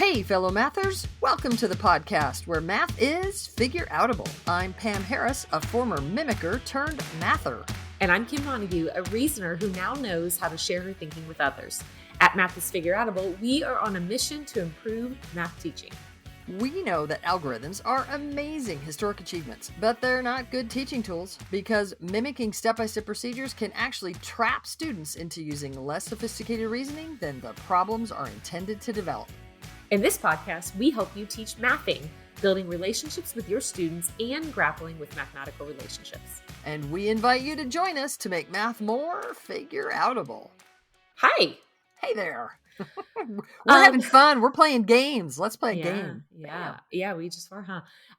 Hey, fellow mathers, welcome to the podcast where math is figure-outable. I'm Pam Harris, a former mimicker turned mather. And I'm Kim Montague, a reasoner who now knows how to share her thinking with others. At Math is Figure-Outable, we are on a mission to improve math teaching. We know that algorithms are amazing historic achievements, but they're not good teaching tools because mimicking step-by-step procedures can actually trap students into using less sophisticated reasoning than the problems are intended to develop. In this podcast, we help you teach mathing, building relationships with your students and grappling with mathematical relationships. And we invite you to join us to make math more figure-outable. Hi. Hey there. We're having fun. We're playing games. Let's play a game. Yeah, we just were,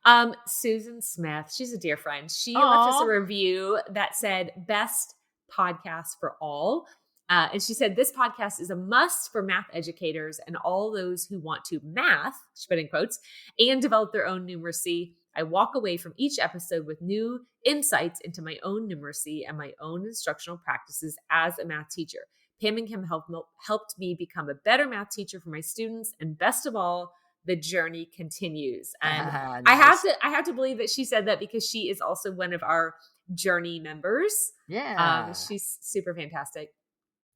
huh? Susan Smith, she's a dear friend. She left us a review that said best podcast for all. And she said, this podcast is a must for math educators and all those who want to math, she put in quotes, and develop their own numeracy. I walk away from each episode with new insights into my own numeracy and my own instructional practices as a math teacher. Pam and Kim helped me become a better math teacher for my students. And best of all, the journey continues. And nice. I have to believe that she said that because she is also one of our Journey members. Yeah. She's super fantastic.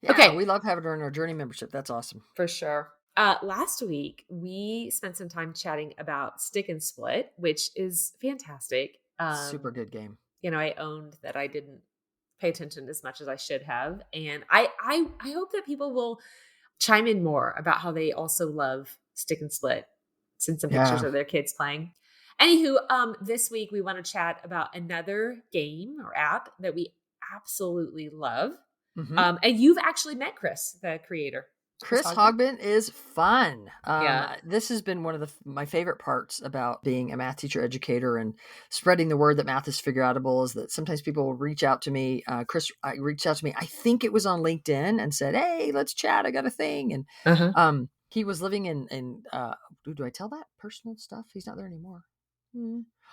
Yeah, okay. We love having her in our Journey membership. That's awesome. For sure. Last week, we spent some time chatting about Stick and Split, which is fantastic. Super good game. You know, I owned that I didn't pay attention as much as I should have. And I hope that people will chime in more about how they also love Stick and Split. Send some pictures of their kids playing. Anywho, this week we want to chat about another game or app that we absolutely love. Mm-hmm. And you've actually met Chris, the creator. Chris Hogbin is fun. Yeah. This has been one of my favorite parts about being a math teacher educator and spreading the word that math is figure-outable is that sometimes people will reach out to me. Chris reached out to me. I think it was on LinkedIn and said, hey, let's chat. I got a thing. And he was living in do I tell that personal stuff? He's not there anymore.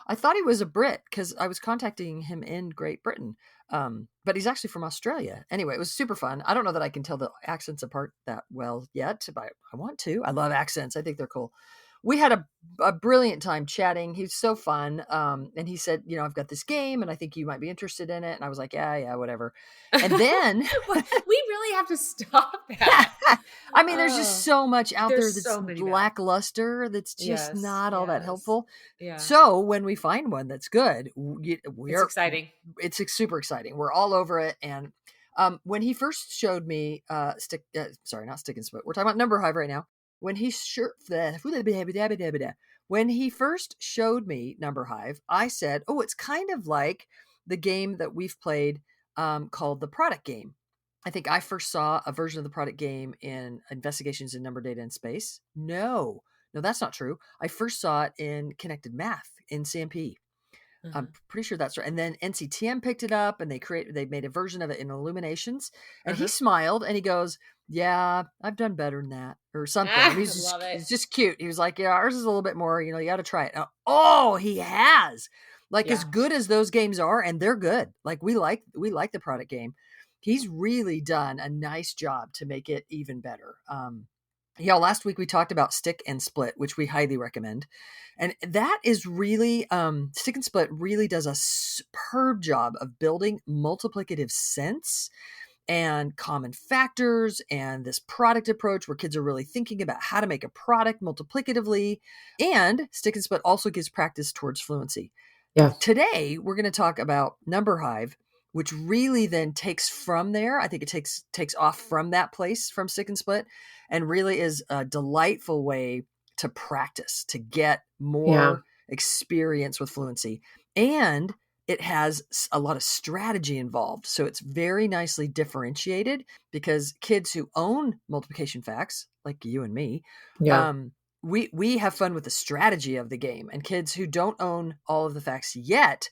I thought he was a Brit because I was contacting him in Great Britain. But he's actually from Australia. Anyway, it was super fun. I don't know that I can tell the accents apart that well yet, but I want to. I love accents. I think they're cool. We had a brilliant time chatting. He's so fun. And he said, you know, I've got this game and I think you might be interested in it. And I was like, yeah, whatever. And then we really have to stop that. I mean, there's just so much out there that's so lackluster. That's just not all that helpful. Yeah. So when we find one that's good, it's exciting. It's super exciting. We're all over it. And when he first showed me Stick and Split, we're talking about Number Hive right now. When he first showed me Number Hive, I said, oh, it's kind of like the game that we've played called the Product Game. I think I first saw a version of the Product Game in Investigations in Number, Data, and Space. No, that's not true. I first saw it in Connected Math in CMP. I'm pretty sure that's right. And then NCTM picked it up and they made a version of it in Illuminations. And he smiled and he goes, yeah, I've done better than that or something. He's just cute. He was like, yeah, ours is a little bit more, you got to try it. Oh, he has as good as those games are. And they're good. Like we like the Product Game. He's really done a nice job to make it even better. Last week we talked about Stick and Split, which we highly recommend. And that is really, Stick and Split really does a superb job of building multiplicative sense and common factors and this product approach where kids are really thinking about how to make a product multiplicatively. And Stick and Split also gives practice towards fluency. Yeah. Today, we're going to talk about Number Hive, which really then takes from there. I think it takes off from that place from Stick and Split and really is a delightful way to practice, to get more experience with fluency. And it has a lot of strategy involved. So it's very nicely differentiated because kids who own multiplication facts, like you and me, we have fun with the strategy of the game. And kids who don't own all of the facts yet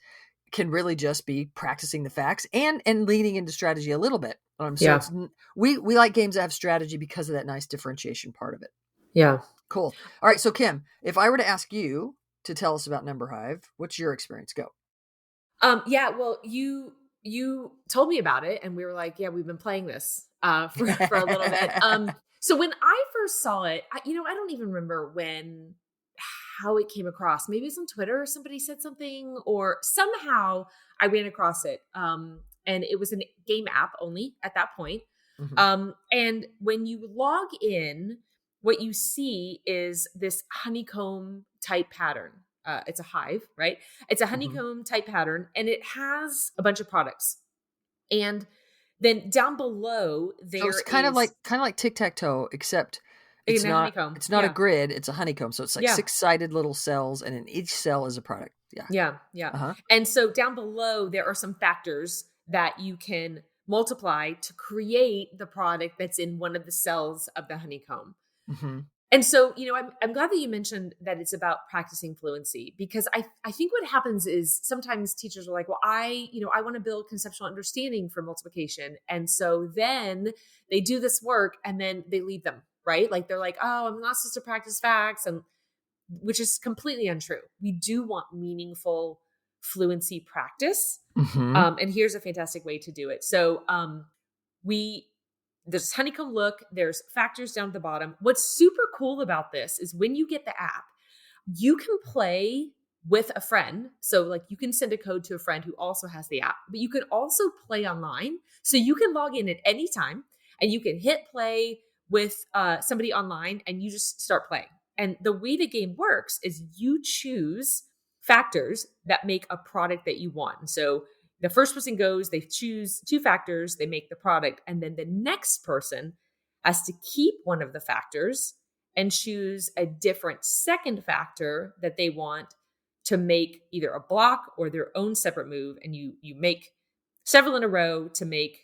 can really just be practicing the facts and leaning into strategy a little bit. We like games that have strategy because of that nice differentiation part of it. Yeah. Cool. All right. So Kim, if I were to ask you to tell us about Number Hive, what's your experience? Go. Well, you told me about it and we were like, yeah, we've been playing this for a little bit. So when I first saw it, I don't even remember how it came across. Maybe it's on Twitter or somebody said something, or somehow I ran across it. And it was a game app only at that point. Mhm. And when you log in, what you see is this honeycomb type pattern. It's a hive, right? It's a Mhm. honeycomb type pattern, and it has a bunch of products. And then down below, So it's there is kind of like tic-tac-toe, except in a honeycomb. it's not a Yeah. grid, it's a honeycomb. So it's like Yeah. six-sided little cells, and in each cell is a product. Yeah. Yeah. Yeah. Uh-huh. And so down below, there are some factors that you can multiply to create the product that's in one of the cells of the honeycomb. Mhm. And so, I'm glad that you mentioned that it's about practicing fluency, because I think what happens is sometimes teachers are like, well, I want to build conceptual understanding for multiplication. And so then they do this work and then they leave them, right? Like they're like, oh, I'm not supposed to practice facts, and which is completely untrue. We do want meaningful fluency practice. Mhm. And here's a fantastic way to do it. So, we there's honeycomb look, there's factors down at the bottom. What's super cool about this is when you get the app, you can play with a friend. So like you can send a code to a friend who also has the app, but you can also play online. So you can log in at any time and you can hit play with somebody online and you just start playing. And the way the game works is you choose factors that make a product that you want. And so the first person goes, they choose two factors, they make the product, and then the next person has to keep one of the factors and choose a different second factor that they want to make either a block or their own separate move. And you make several in a row to make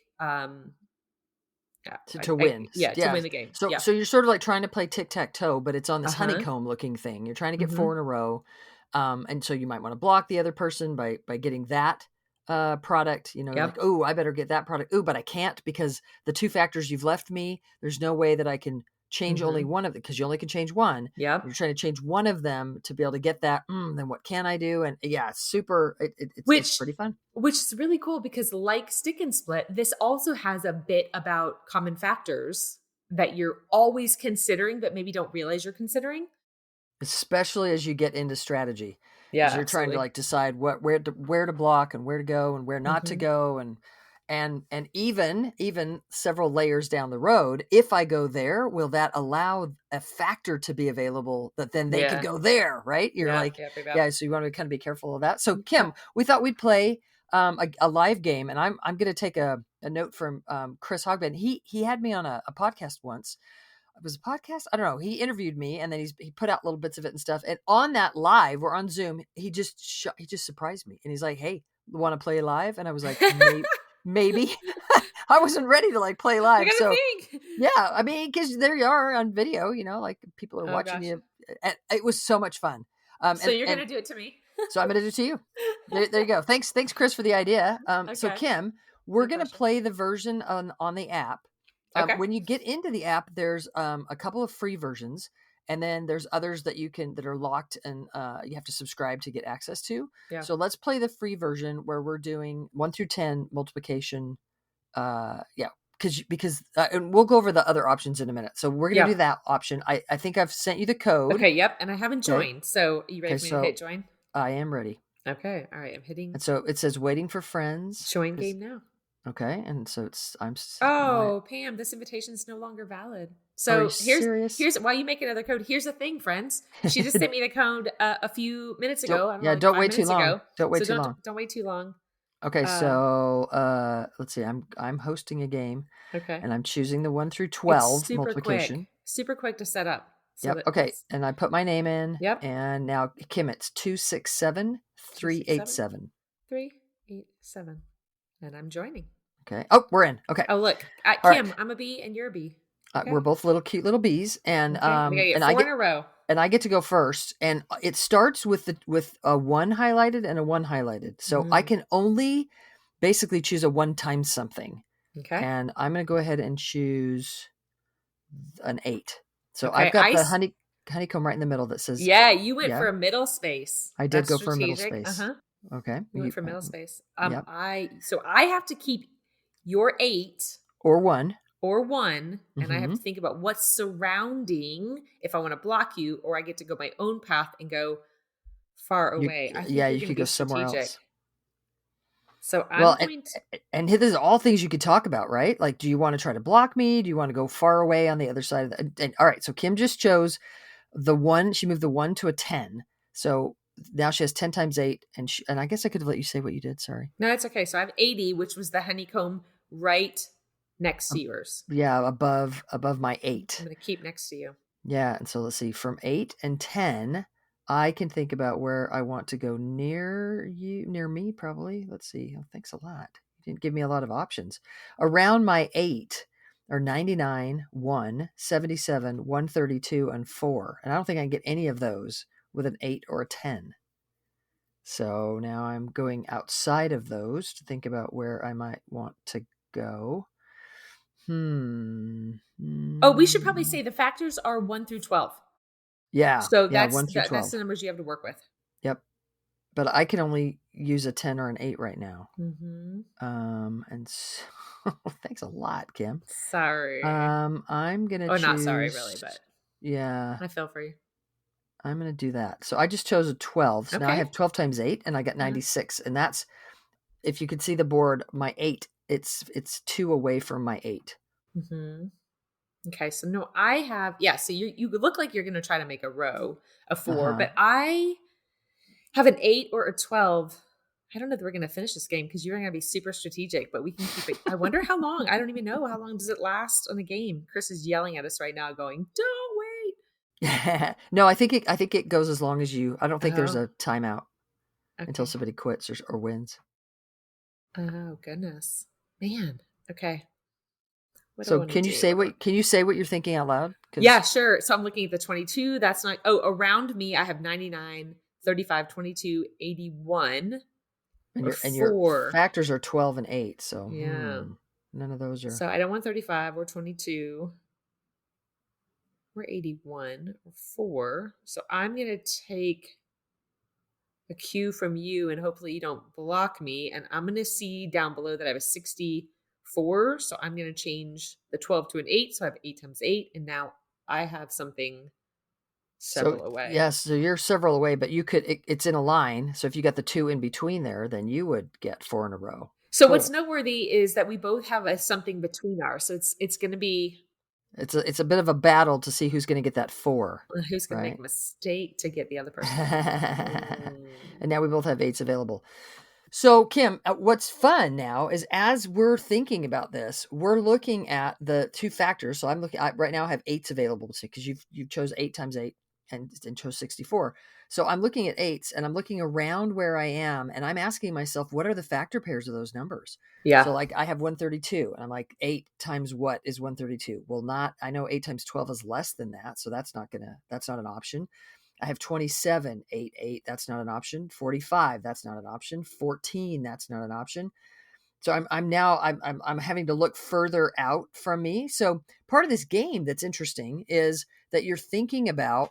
To win. to Yeah. win the game. So Yeah. you're sort of like trying to play tic-tac-toe, but it's on this Uh-huh. honeycomb looking thing. You're trying to get Mm-hmm. 4 in a row. And so you might want to block the other person by getting that product, like, Yep. oh, I better get that product. Oh, but I can't because the 2 factors you've left me, there's no way that I can change only Mm-hmm. one of them because you only can change one. You're Yep. trying to change one of them to be able to get that. Then what can I do? And yeah, it's super. It's Which pretty fun. which is really cool because like stick and split, this also has a bit about common factors that you're always considering, but maybe don't realize you're considering. Especially as you get into strategy, Yeah, as you're trying to absolutely. like decide where to block and where to go and where not to Hmm. go and even several layers down the road, if I go there, will that allow a factor to be available that then they could Yeah. go there, right? You're Yep. like, Yep. Yep. Yep. yeah, so you want to kind of be careful of that. So Kim, Yep. we thought we'd play a live game, and I'm going to take a note from Chris Hogben. He had me on a podcast once. It was a podcast. I don't know. He interviewed me, and then he put out little bits of it and stuff. And on that live, we're on Zoom. He just surprised me, and he's like, "Hey, want to play live?" And I was like, Maybe." I wasn't ready to like play I live, gotta so think. yeah. I mean, because there you are on video, like people are Oh watching gosh. you. And it was so much fun. So you're And gonna do it to me? so I'm going to do it to you. There you go. Thanks, Chris, for the idea. So Okay. Kim, we're No going to pressure. play the version on the app. Okay. When you get into the app, there's a couple of free versions, and then there's others that are locked and you have to subscribe to get access to. Yeah. So let's play the free version where we're doing 1 through 10 multiplication. Yeah, because and we'll go over the other options in a minute. So we're going to Yeah. do that option. I think I've sent you the code. Okay. Yep. And I haven't Okay. joined. So are you ready Okay. for me to So hit join? I am ready. Okay. All right. I'm hitting And so it says waiting for friends. join game now. Okay, and so my. Oh, Pam, this invitation is no longer valid. Are you So serious? here's while you make another code. Here's the thing, friends. She just sent me the code a few minutes ago. I don't know, like Don't five wait too minutes long. ago. Don't wait So too long. don't wait too long. Okay, Uh, so let's see. I'm hosting a game, okay. and I'm choosing the 1 through It's 12 multiplication. super quick to set up. So Yep. Okay, that's and I put my name in, yep. and now Kim, it's 267 267 387, and I'm joining. Okay. Oh, we're in. Okay. Oh look, All right. Kim, I'm a B and you're a B. Okay. We're both cute little bees, and Okay. We gotta get and 4 in a row. I get to go first, and it starts with a 1 highlighted and a 1 highlighted. So I can only basically choose a 1 times something. Okay. And I'm going to go ahead and choose an 8. So Okay, I've got the honeycomb right in the middle that says, yeah, you went for a middle space. I did That's go for a middle strategic. space. Okay. You went for middle space. Yep. I have to keep your 8 Or 1. or 1, and I have to Mhm. think about what's surrounding if I want to block you, or I get to go my own path and go far You away. I think Yeah, you're you going to could be go somewhere else. strategic. So Well, I'm going to, and here, this is all things you could talk about, right? Like, do you wanna try to block me? Do you wanna go far away on the other side of the and alright, so Kim just chose the 1. She moved the 1 to a 10. So now she has 10 times 8, and I guess I could have let you say what you did, sorry. no, it's okay. So I have 80, which was the honeycomb right next to Um, yours. yeah, above my I'm 8. going to keep next to you. Yeah, and so let's see, from 8 and 10, I can think about where I want to go near me probably. Let's see. Oh, thanks a lot. You didn't give me a lot of options. Around my 8 are 99, 1, 77, 132, and 4. And I don't think I can get any of those with an 8 or a 10. So now I'm going outside of those to think about where I might want to go. Hmm. Oh, we should probably Hmm. say the factors are 1 through 12. Yeah. So Yeah. that's 1 through that's 12. the numbers you have to work with. Yep. But I can only use a 10 or an 8 right now. Mhm. And so thanks a lot, Kim. Sorry. I'm gonna Oh, not sorry, really, choose. but Yeah, I feel for you. I'm gonna do that. So I just chose a 12. So now I Okay. have 12 times 8, and I got Uh-huh. 96. And that's, if you could see the board, my 8. It's 2 away from my 8. Mhm. Okay, so no, I have yeah, so you look like you're gonna try to make a row of Uh 4, huh. but I have an 8 or a 12. I don't know if we're gonna finish this game because you're gonna be super strategic, but we can keep it. I wonder how long. I don't even know how long does it last on a game. Chris is yelling at us right now, going, "Don't wait." No, I think it goes as long as you. I don't think there's Oh, a timeout until okay. somebody quits or wins. Oh goodness, man. Okay, what do I So want to do? can you say what you're thinking out loud? Yeah, Because sure. So I'm looking at the 22. That's not, oh, around me, I have 99, 35, 22, 81, or and your 4. factors are 12 and 8. So Yeah. none of those are. So I don't want 35 or 22 or 81 or 4. So I'm going to take a cue from you and hopefully you don't block me. And I'm going to see down below that I have a 64. So I'm going to change the 12 to an 8. So I have 8 times 8. And now I have something So several away. yes, so you're several away, but it's in a line. So if you got the 2 in between there, then you would get 4 in a row. So what's Cool. noteworthy is that we both have a something between ours. So it's going to be It's a bit of a battle to see who's going to get that 4, who's going to make right? a mistake to get the other person. Mm. And now we both have 8s available. So, Kim, what's fun now is as we're thinking about this, we're looking at the 2 factors. So I'm looking I right now I have 8s available because you've chose 8 times 8 and chose 64. So I'm looking at 8s and I'm looking around where I am and I'm asking myself, what are the factor pairs of those numbers? So Yeah. like I have 132 and I'm like 8 times what is 132? Well, not I know 8 times 12 is less than that, so that's not an option. I have 27, 8, 8. That's not an option. 45, that's not an option. 14, that's not an option. So I'm having to look further out from me. So part of this game that's interesting is that you're thinking about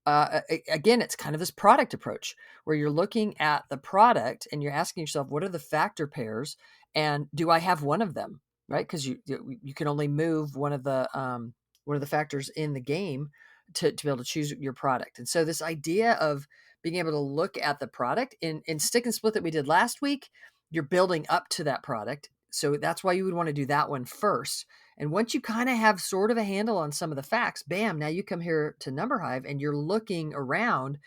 again, it's kind of this product approach where you're looking at the product and you're asking yourself, what are the factor pairs, and do I have one of them? Right, because you can only move one of the factors in the game to be able to choose your product. And so this idea of being able to look at the product in stick and split that we did last week, you're building up to that product. So that's why you would want to do that one first. And once you kind of have sort of a handle on some of the facts, bam, now you come here to Number Hive and you're looking around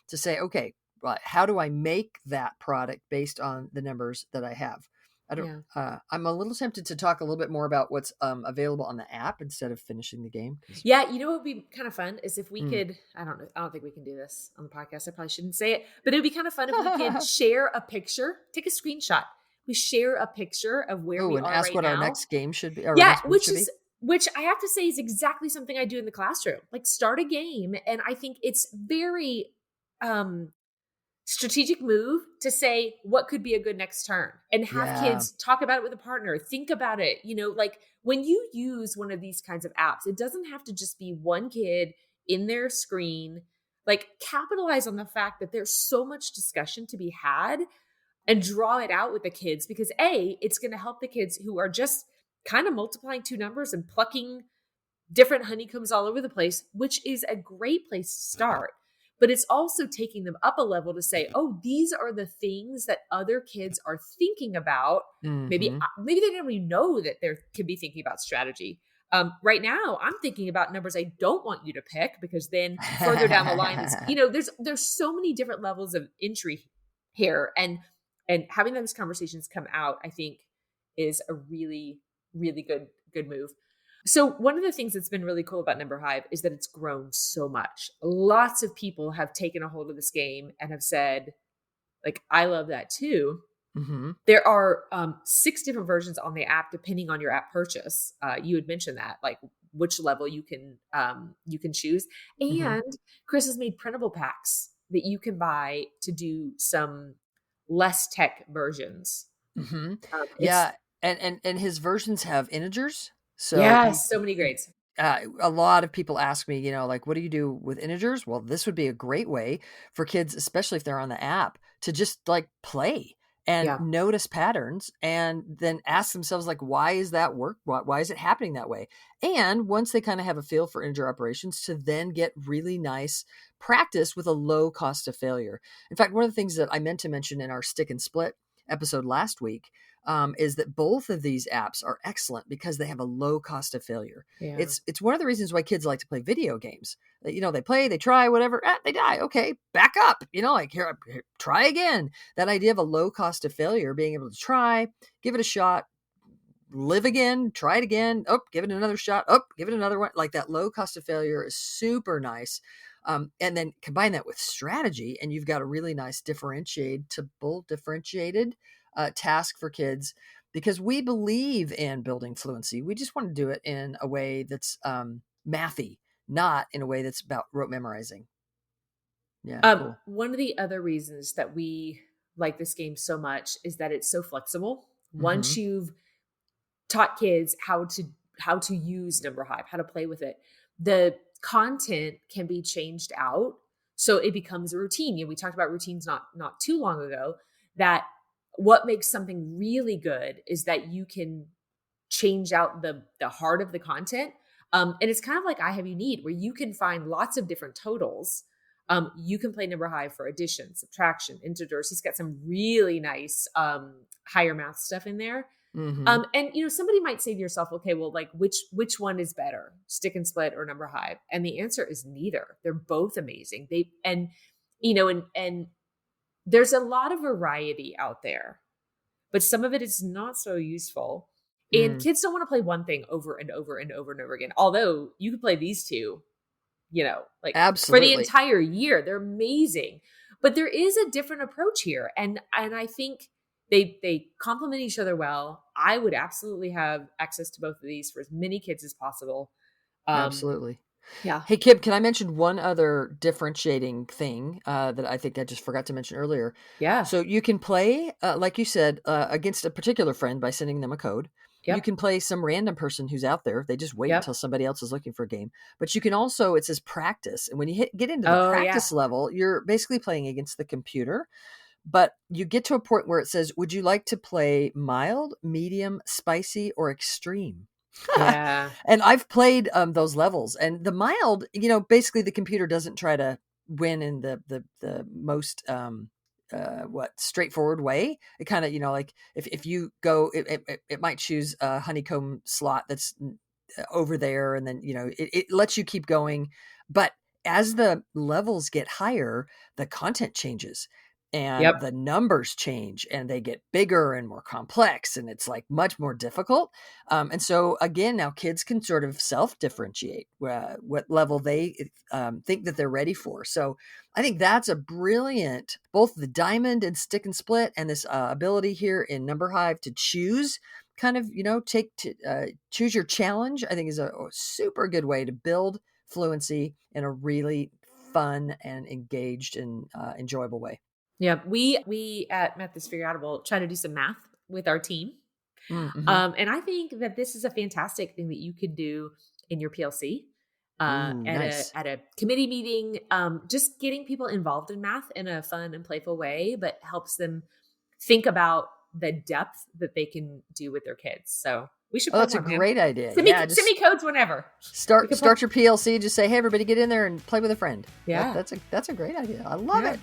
to say, okay, well, how do I make that product based on the numbers that I have? I don't. Yeah. I'm a little tempted to talk a little bit more about what's available on the app instead of finishing the game. Because Yeah, you know what would be kind of fun is if we could, I don't know, I don't think we can do this on the podcast. I probably shouldn't say it, but it would be kind of fun if we could share a picture, take a screenshot. We share a picture of where oh, we and are ask right what our now. next game should be, or our Yeah, next move should be. which I have to say is exactly something I do in the classroom. Like start a game, and I think it's very um strategic move to say what could be a good next turn and have Yeah, kids talk about it with a partner, think about it. Like when you use one of these kinds of apps, it doesn't have to just be one kid in their screen. Like capitalize on the fact that there's so much discussion to be had and draw it out with the kids, because A, it's going to help the kids who are just kind of multiplying two numbers and plucking different honeycombs all over the place, which is a great place to start. But it's also taking them up a level to say, oh, these are the things that other kids are thinking about. Maybe, Mhm. maybe they don't even know that they could be thinking about strategy. Right now, I'm thinking about numbers I don't want you to pick, because then further down the line, it's, there's so many different levels of entry here, and having those conversations come out, I think, is a really, really good move. So one of the things that's been really cool about Number Hive is that it's grown so much. Lots of people have taken a hold of this game and have said, like, I love that too. Mhm. There are 6 different versions on the app, depending on your app purchase. You had mentioned that, like which level you can choose. Mhm. And Chris has made printable packs that you can buy to do some less tech versions. Mhm. It's Yeah, and his versions have integers, so yes, so many grades. a lot of people ask me, like, "What do you do with integers?" Well, this would be a great way for kids, especially if they're on the app, to just, like, play and Yeah. notice patterns and then ask themselves, like, "Why is that work? Why is it happening that way?" And once they kinda have a feel for integer operations, to then get really nice practice with a low cost of failure. In fact, one of the things that I meant to mention in our stick and split episode last week, is that both of these apps are excellent because they have a low cost of failure. Yeah. It's one of the reasons why kids like to play video games. They play, they try, whatever, they die. Okay, back up. Like here, try again. That idea of a low cost of failure, being able to try, give it a shot, live again, try it again. Oh, give it another shot. Oh, give it another one. Like that low cost of failure is super nice. And then combine that with strategy, and you've got a really nice differentiated task for kids, because we believe in building fluency. We just want to do it in a way that's mathy, not in a way that's about rote memorizing. Yeah, cool. One of the other reasons that we like this game so much is that it's so flexible. Once Hmm. you've taught kids how to use Number Hive, how to play with it, the content can be changed out, so it becomes a routine. We talked about routines not too long ago. That what makes something really good is that you can change out the heart of the content. And it's kind of like I Have You Need, where you can find lots of different totals. You can play Number Hive for addition, subtraction, integers. He's got some really nice higher math stuff in there. Hmm. And somebody might say to yourself, okay, well, like which one is better, Stick and Split or Number Hive? And the answer is neither. They're both amazing. And there's a lot of variety out there, but some of it is not so useful. And Mm, kids don't want to play one thing over and over and over and over again. Although you could play these two, like for the absolutely. entire year. They're amazing. But there is a different approach here. And I think they complement each other well. I would absolutely have access to both of these for as many kids as possible. Um, Absolutely. yeah. Hey, Kim, can I mention one other differentiating thing that I think I just forgot to mention earlier? Yeah. So you can play, like you said, against a particular friend by sending them a code. You Yep. can play some random person who's out there. They just wait Yep. until somebody else is looking for a game. But you can also, it says practice. And when you get into the Oh yeah. practice level, you're basically playing against the computer. But you get to a point where it says, would you like to play mild, medium, spicy, or extreme? Yeah. And I've played those levels, and the mild, basically the computer doesn't try to win in the most what straightforward way. It kind of, like if you go, it might choose a honeycomb slot that's over there, and then it lets you keep going. But as the levels get higher, the content changes and Yep. the numbers change, and they get bigger and more complex, and it's like much more difficult. And so again, now kids can sort of self-differentiate what level they think that they're ready for. So I think that's a brilliant, both the diamond and stick and split, and this ability here in Number Hive to choose, kind of, take to choose your challenge. I think is a super good way to build fluency in a really fun and engaged and enjoyable way. Yeah. We at Math is Figure Out will try to do some math with our team. Mm-hmm. And I think that this is a fantastic thing that you could do in your PLC, Ooh, at a nice. committee meeting. Just getting people involved in math in a fun and playful way, but helps them think about the depth that they can do with their kids. So We should Oh, play that's a more, man. great idea. Send Yeah, me codes whenever. Start your PLC. Just say, hey, everybody, get in there and play with a friend. Yeah. That's a great idea. I love it.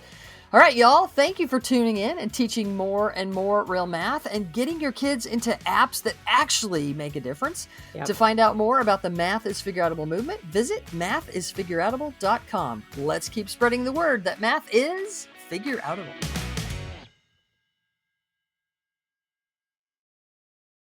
All right, y'all. Thank you for tuning in and teaching more and more real math and getting your kids into apps that actually make a difference. Yep. To find out more about the Math is Figureoutable movement, visit mathisfigureoutable.com. Let's keep spreading the word that math is figureoutable.